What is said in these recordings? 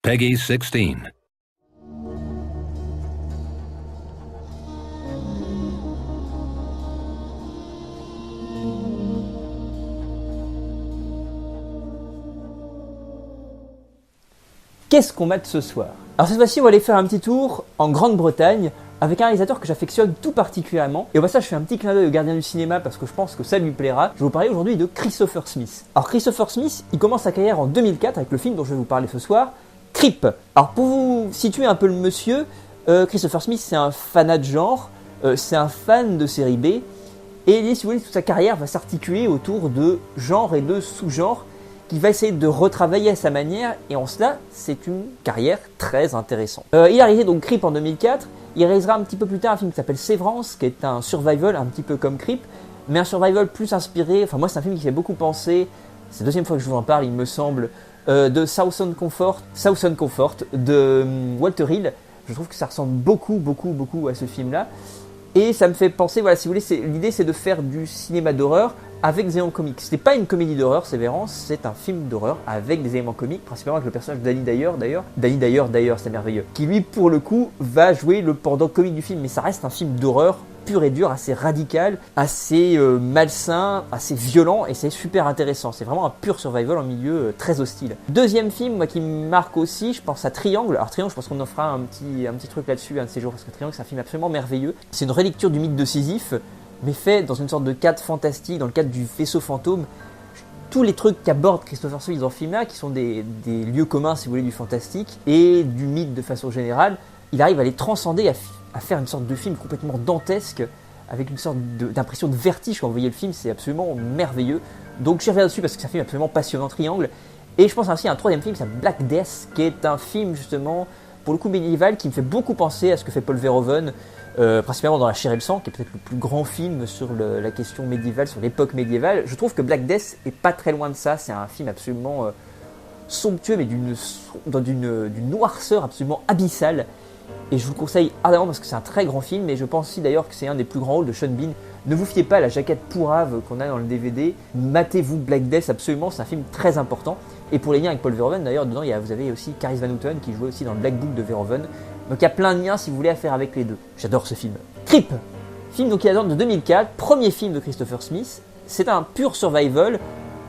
Peggy 16. Qu'est-ce qu'on mate ce soir? Alors cette fois-ci, on va aller faire un petit tour en Grande-Bretagne avec un réalisateur que j'affectionne tout particulièrement. Et au passage, je fais un petit clin d'œil au gardien du cinéma parce que je pense que ça lui plaira. Je vais vous parler aujourd'hui de Christopher Smith. Alors Christopher Smith, il commence sa carrière en 2004 avec le film dont je vais vous parler ce soir, Creep. Alors pour vous situer un peu le monsieur, Christopher Smith c'est un fanat de genre, c'est un fan de série B. Et si vous voulez, toute sa carrière va s'articuler autour de genres et de sous-genres qu'il va essayer de retravailler à sa manière, et en cela, c'est une carrière très intéressante. Il a réalisé donc Creep en 2004, il réalisera un petit peu plus tard un film qui s'appelle Severance, qui est un survival un petit peu comme Creep, mais un survival plus inspiré, enfin moi c'est un film qui fait beaucoup penser, c'est la deuxième fois que je vous en parle il me semble, de Southern Comfort de Walter Hill. Je trouve que ça ressemble beaucoup à ce film-là. Et ça me fait penser, voilà, si vous voulez, l'idée c'est de faire du cinéma d'horreur avec des éléments comiques. Ce n'est pas une comédie d'horreur, Sévérance, c'est un film d'horreur avec des éléments comiques, principalement avec le personnage de Danny Dyer, c'est merveilleux, qui lui, pour le coup, va jouer le pendant comique du film, mais ça reste un film d'horreur pur et dur, assez radical, assez malsain, assez violent, et c'est super intéressant. C'est vraiment un pur survival en milieu très hostile. Deuxième film, moi, qui me marque aussi, je pense à Triangle. Alors Triangle, je pense qu'on en fera un petit truc là-dessus un de ces jours, parce que Triangle, c'est un film absolument merveilleux. C'est une relecture du mythe de Sisyphe, mais fait dans une sorte de cadre fantastique, dans le cadre du vaisseau fantôme. Tous les trucs qu'aborde Christopher Smith dans ce film-là, qui sont des lieux communs, si vous voulez, du fantastique, et du mythe de façon générale, il arrive à les transcender, à faire une sorte de film complètement dantesque, avec une sorte d'impression de vertige quand vous voyez le film, c'est absolument merveilleux. Donc j'y reviens dessus parce que c'est un film absolument passionnant, Triangle. Et je pense ainsi à un troisième film, c'est Black Death, qui est un film justement, pour le coup médiéval, qui me fait beaucoup penser à ce que fait Paul Verhoeven, principalement dans La Chair et le sang, qui est peut-être le plus grand film sur la question médiévale, sur l'époque médiévale. Je trouve que Black Death est pas très loin de ça, c'est un film absolument somptueux, mais d'une noirceur absolument abyssale. Et je vous le conseille ardemment parce que c'est un très grand film, et je pense aussi d'ailleurs que c'est un des plus grands rôles de Sean Bean. Ne vous fiez pas à la jaquette pourrave qu'on a dans le DVD, matez-vous Black Death absolument, c'est un film très important. Et pour les liens avec Paul Verhoeven, d'ailleurs, dedans vous avez aussi Cary Van Houten qui jouait aussi dans le Black Book de Verhoeven. Donc il y a plein de liens si vous voulez à faire avec les deux. J'adore ce film. Creep, film donc qui date de 2004, premier film de Christopher Smith. C'est un pur survival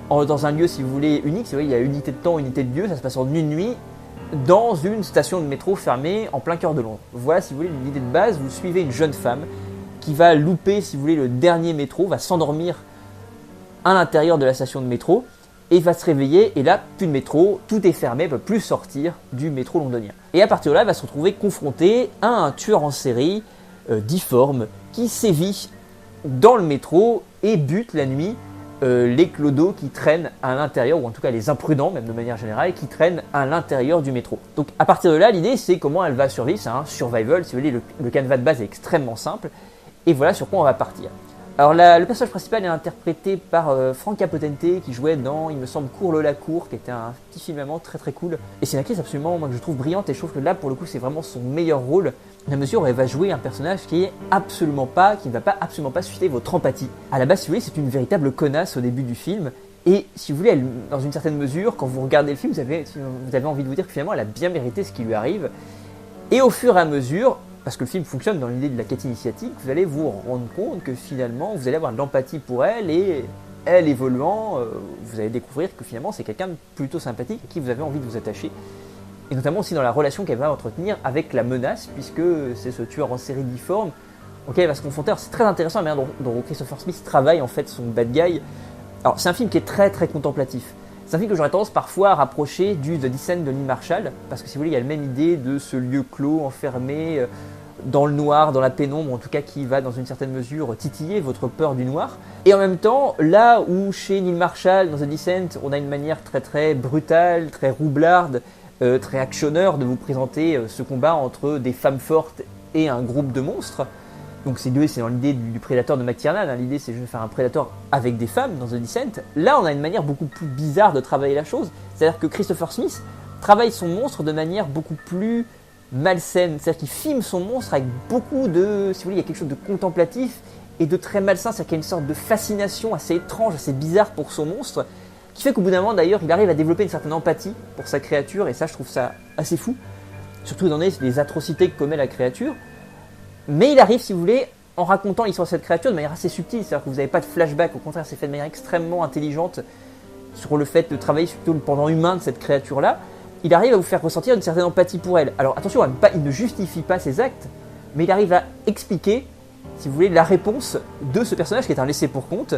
dans un lieu, si vous voulez, unique. C'est vrai, il y a unité de temps, unité de lieu, ça se passe en une nuit, dans une station de métro fermée en plein cœur de Londres. Voilà, si vous voulez, l'idée de base, vous suivez une jeune femme qui va louper, si vous voulez, le dernier métro, va s'endormir à l'intérieur de la station de métro, et va se réveiller, et là, plus de métro, tout est fermé, elle ne peut plus sortir du métro londonien. Et à partir de là, elle va se retrouver confrontée à un tueur en série, difforme, qui sévit dans le métro et bute la nuit les clodos qui traînent à l'intérieur, ou en tout cas les imprudents, même de manière générale, qui traînent à l'intérieur du métro. Donc à partir de là, l'idée c'est comment elle va survivre, c'est un survival, si vous voulez, le canevas de base est extrêmement simple, et voilà sur quoi on va partir. Alors le personnage principal est interprété par Frank Potente, qui jouait dans, il me semble, Cours le la cour, qui était un petit film allemand très très cool. Et c'est une actrice absolument, moi, que je trouve brillante, et je trouve que là pour le coup c'est vraiment son meilleur rôle, dans la mesure où elle va jouer un personnage qui ne va pas absolument pas susciter votre empathie. À la base, si vous voulez, c'est une véritable connasse au début du film, et si vous voulez, elle, dans une certaine mesure, quand vous regardez le film, vous avez envie de vous dire que finalement elle a bien mérité ce qui lui arrive. Et au fur et à mesure, parce que le film fonctionne dans l'idée de la quête initiatique, vous allez vous rendre compte que finalement vous allez avoir de l'empathie pour elle, et elle évoluant, vous allez découvrir que finalement c'est quelqu'un de plutôt sympathique à qui vous avez envie de vous attacher. Et notamment aussi dans la relation qu'elle va entretenir avec la menace, puisque c'est ce tueur en série difforme auquel elle va se confronter. Alors c'est très intéressant la manière dont Christopher Smith travaille en fait son bad guy. Alors c'est un film qui est très très contemplatif. C'est un film que j'aurais tendance parfois à rapprocher du The Descent de Neil Marshall, parce que si vous voulez, il y a la même idée de ce lieu clos, enfermé, dans le noir, dans la pénombre, en tout cas qui va dans une certaine mesure titiller votre peur du noir. Et en même temps, là où chez Neil Marshall, dans The Descent, on a une manière très très brutale, très roublarde, très actionneur de vous présenter ce combat entre des femmes fortes et un groupe de monstres. Donc c'est dans l'idée du prédateur de McTiernan, hein. L'idée c'est juste de faire un prédateur avec des femmes dans The Descent. Là on a une manière beaucoup plus bizarre de travailler la chose, c'est-à-dire que Christopher Smith travaille son monstre de manière beaucoup plus malsaine, c'est-à-dire qu'il filme son monstre avec beaucoup de, si vous voulez, il y a quelque chose de contemplatif et de très malsain, c'est-à-dire qu'il y a une sorte de fascination assez étrange, assez bizarre pour son monstre, qui fait qu'au bout d'un moment d'ailleurs il arrive à développer une certaine empathie pour sa créature, et ça je trouve ça assez fou, surtout dans les atrocités que commet la créature. Mais il arrive, si vous voulez, en racontant l'histoire de cette créature de manière assez subtile, c'est-à-dire que vous n'avez pas de flashback, au contraire c'est fait de manière extrêmement intelligente sur le fait de travailler sur le pendant humain de cette créature-là. Il arrive à vous faire ressentir une certaine empathie pour elle. Alors attention, il ne justifie pas ses actes, mais il arrive à expliquer, si vous voulez, la réponse de ce personnage qui est un laissé pour compte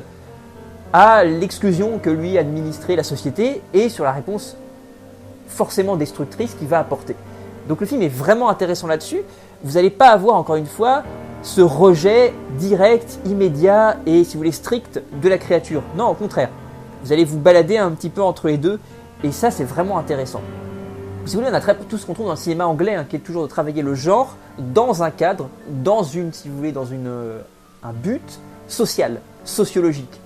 à l'exclusion que lui administrait la société et sur la réponse forcément destructrice qu'il va apporter. Donc le film est vraiment intéressant là-dessus. Vous n'allez pas avoir, encore une fois, ce rejet direct, immédiat et, si vous voulez, strict de la créature. Non, au contraire. Vous allez vous balader un petit peu entre les deux, et ça, c'est vraiment intéressant. Si vous voulez, on a tout ce qu'on trouve dans le cinéma anglais, qui est toujours de travailler le genre dans un cadre, si vous voulez, dans un but social, sociologique.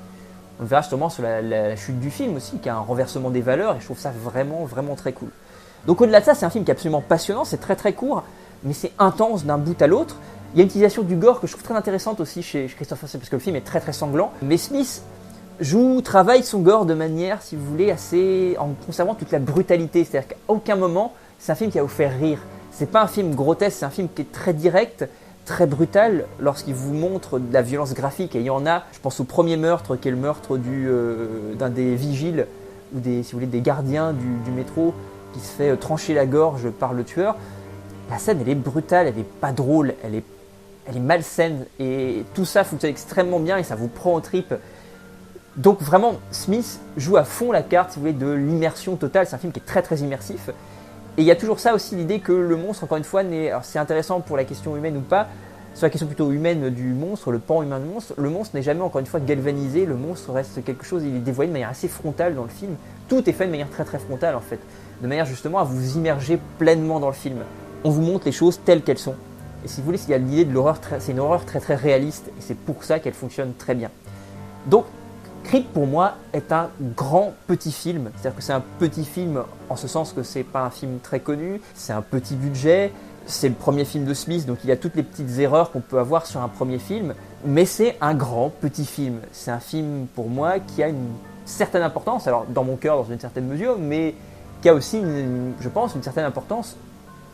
On le verra justement sur la chute du film aussi, qui a un renversement des valeurs, et je trouve ça vraiment, vraiment très cool. Donc au-delà de ça, c'est un film qui est absolument passionnant, c'est très très court, mais c'est intense d'un bout à l'autre. Il y a une utilisation du gore que je trouve très intéressante aussi chez Christopher Smith, parce que le film est très très sanglant. Mais Smith travaille son gore de manière, si vous voulez, en conservant toute la brutalité. C'est-à-dire qu'à aucun moment, c'est un film qui va vous faire rire. C'est pas un film grotesque, c'est un film qui est très direct, très brutal lorsqu'il vous montre de la violence graphique. Et il y en a, je pense au premier meurtre, qui est le meurtre d'un des vigiles, ou si vous voulez, des gardiens du métro, qui se fait trancher la gorge par le tueur. La scène, elle est brutale, elle n'est pas drôle, elle est malsaine, et tout ça fonctionne extrêmement bien et ça vous prend aux tripes. Donc vraiment, Smith joue à fond la carte, si vous voulez, de l'immersion totale. C'est un film qui est très très immersif. Et il y a toujours ça aussi, l'idée que le monstre, encore une fois, alors c'est intéressant pour la question humaine ou pas, sur la question plutôt humaine du monstre, le pan humain du monstre, le monstre n'est jamais, encore une fois, galvanisé, le monstre reste quelque chose, il est dévoilé de manière assez frontale dans le film. Tout est fait de manière très très frontale en fait, de manière justement à vous immerger pleinement dans le film. On vous montre les choses telles qu'elles sont. Et si vous voulez, il y a l'idée de l'horreur, c'est une horreur très très réaliste, et c'est pour ça qu'elle fonctionne très bien. Donc, Creep pour moi est un grand petit film, c'est-à-dire que c'est un petit film en ce sens que c'est pas un film très connu, c'est un petit budget, c'est le premier film de Smith, donc il y a toutes les petites erreurs qu'on peut avoir sur un premier film, mais c'est un grand petit film. C'est un film pour moi qui a une certaine importance, alors dans mon cœur dans une certaine mesure, mais qui a aussi, je pense, une certaine importance,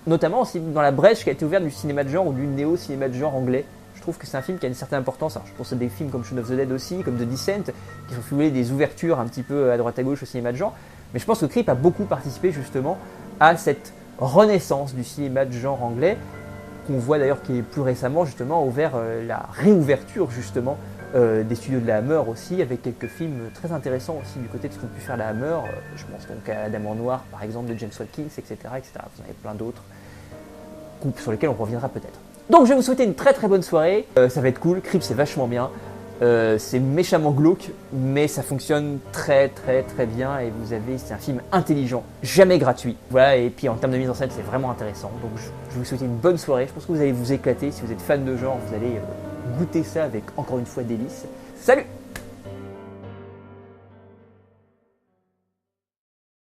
notamment aussi dans la brèche qui a été ouverte du cinéma de genre ou du néo-cinéma de genre anglais. Je trouve que c'est un film qui a une certaine importance. Alors, je pense à des films comme Shaun of the Dead aussi, comme The Descent, qui sont, si vous voulez, des ouvertures un petit peu à droite à gauche au cinéma de genre. Mais je pense que Creep a beaucoup participé justement à cette renaissance du cinéma de genre anglais, qu'on voit d'ailleurs qui est plus récemment justement ouvert la réouverture justement des studios de la Hammer aussi, avec quelques films très intéressants aussi du côté de ce qu'ont pu faire la Hammer. Je pense donc à Adam en Noir par exemple de James Watkins, etc., etc. Vous en avez plein d'autres groupes sur lesquels on reviendra peut-être. Donc je vais vous souhaiter une très très bonne soirée, ça va être cool, Creep c'est vachement bien, c'est méchamment glauque, mais ça fonctionne très très très bien et c'est un film intelligent, jamais gratuit. Voilà, et puis en termes de mise en scène c'est vraiment intéressant, donc je vais vous souhaiter une bonne soirée, je pense que vous allez vous éclater, si vous êtes fan de genre vous allez goûter ça avec encore une fois délice. Salut!